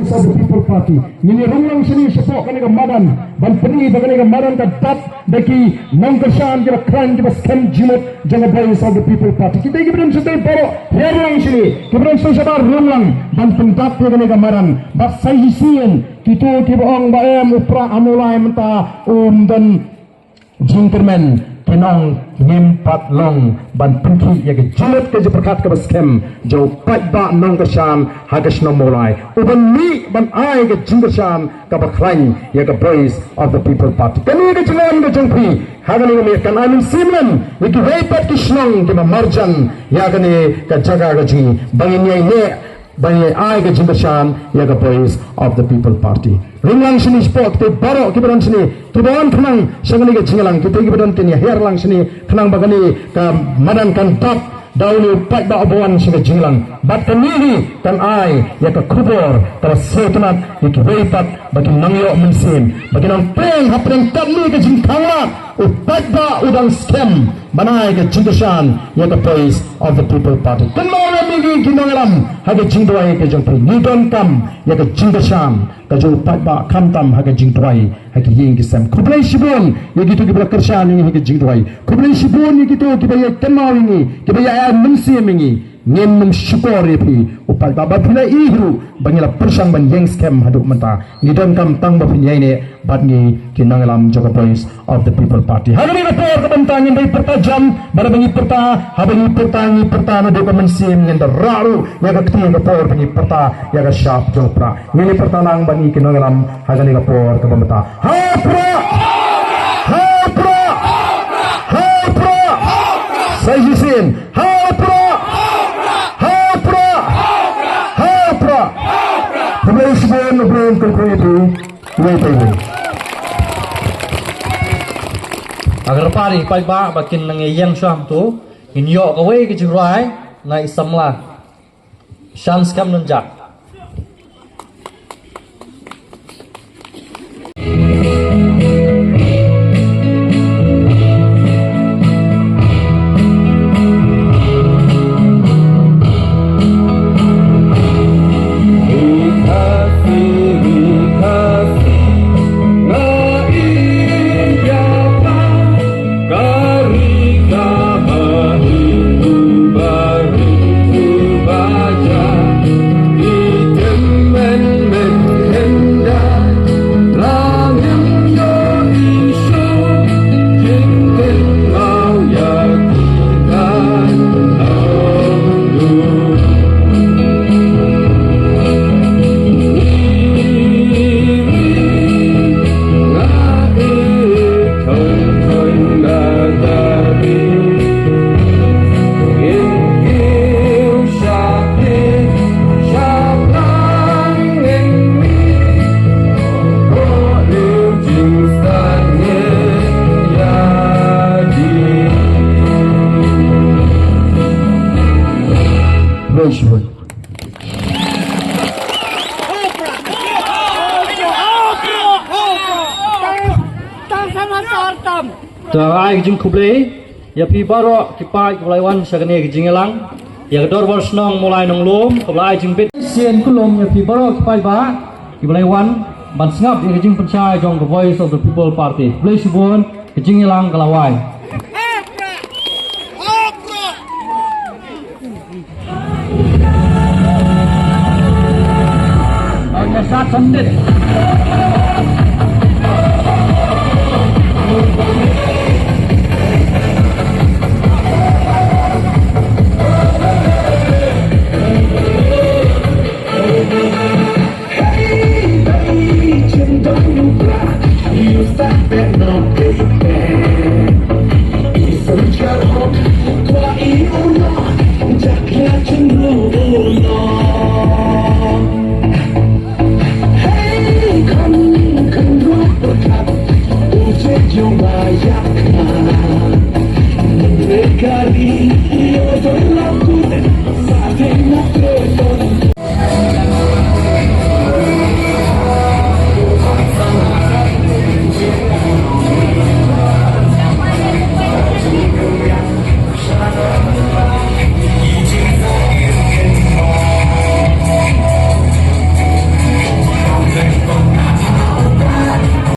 of the People Party. Nini runglang sini support kanega madan, ban peni kanega madan ka dat daki nongkashan kira kran kira scam jimot jangan voice of the People Party. Kita kiberan sedai poro herlang sini, kiberan sesabar runglang ban pendat kanega madan. Bas sahisien kita kibeong baem upra amulai menta dan jingkermen. Kenong nyempat long ban penki ya ke jilat ke jeperkat ke baskem jau pat ba nong kesam hagas no mulai uban ni ban ai ke jingkersam ka baklain ya ke voice of the People Party kami ke jangan ke jengpi hagani me kan amin simlan ya ke repat ke snong ke marjan ya ke ni ka jaga ke ji bangin ye ne bangin ai ke jingkersam ya ke voice of the People Party ringlang sini sport ke baro ke beran sini tujuan kenang sangali ke jingalang kita ke beran tini herlang sini kenang bagani ke madan kan tap dauni pat ba abuan sini jingalang bat kami kan ai ya ke kubur terus setenat itu repat bagi nangyo mensim bagi nang peng hapeng kami ke jingkangla upat ba udang scam banai ke jingkesan ya ke voice of the People Party kenora migi ginangalam hage jingdoi ke jongpri nidon kam ya ke jingkesan kaju upat ba kamtam hage jingdoi hage ying kisam kublai shibun ya gitu ke berkersan ini hage jingdoi kublai shibun ya gitu ke baya kenal ini ke baya mensim ini ngem syukur pi upat ba bapila ihru bangila persang ban yang scam haduk menta nidon kam tang bapin ini badni kinangalam joka voice of the People Party hari ini rapor kebentangin dari pertajam pada bangi perta habangi pertangi pertana do mensim ngenda raru ya ka kti rapor bangi perta ya ka sharp jopra ini pertanang bangi kinangalam hagani rapor kebenta hapra hapra hapra sajisin hapra hapra hapra Kemudian sebelum berkongsi itu wait agar pari pai ba bakin nang yang syam tu in yo ka we ke jirai na isamla shams kam nunjak ai jing kublai ya pi baro kipai kulai wan sagane ke jingelang ya dor bor snong mulai nong lom kulai jing bit sien kulom ya pi baro kipai ba kulai wan ban sngap ya jing pencai jong the voice of the People Party kulai subon ke jingelang kalawai Oke, sat sendit.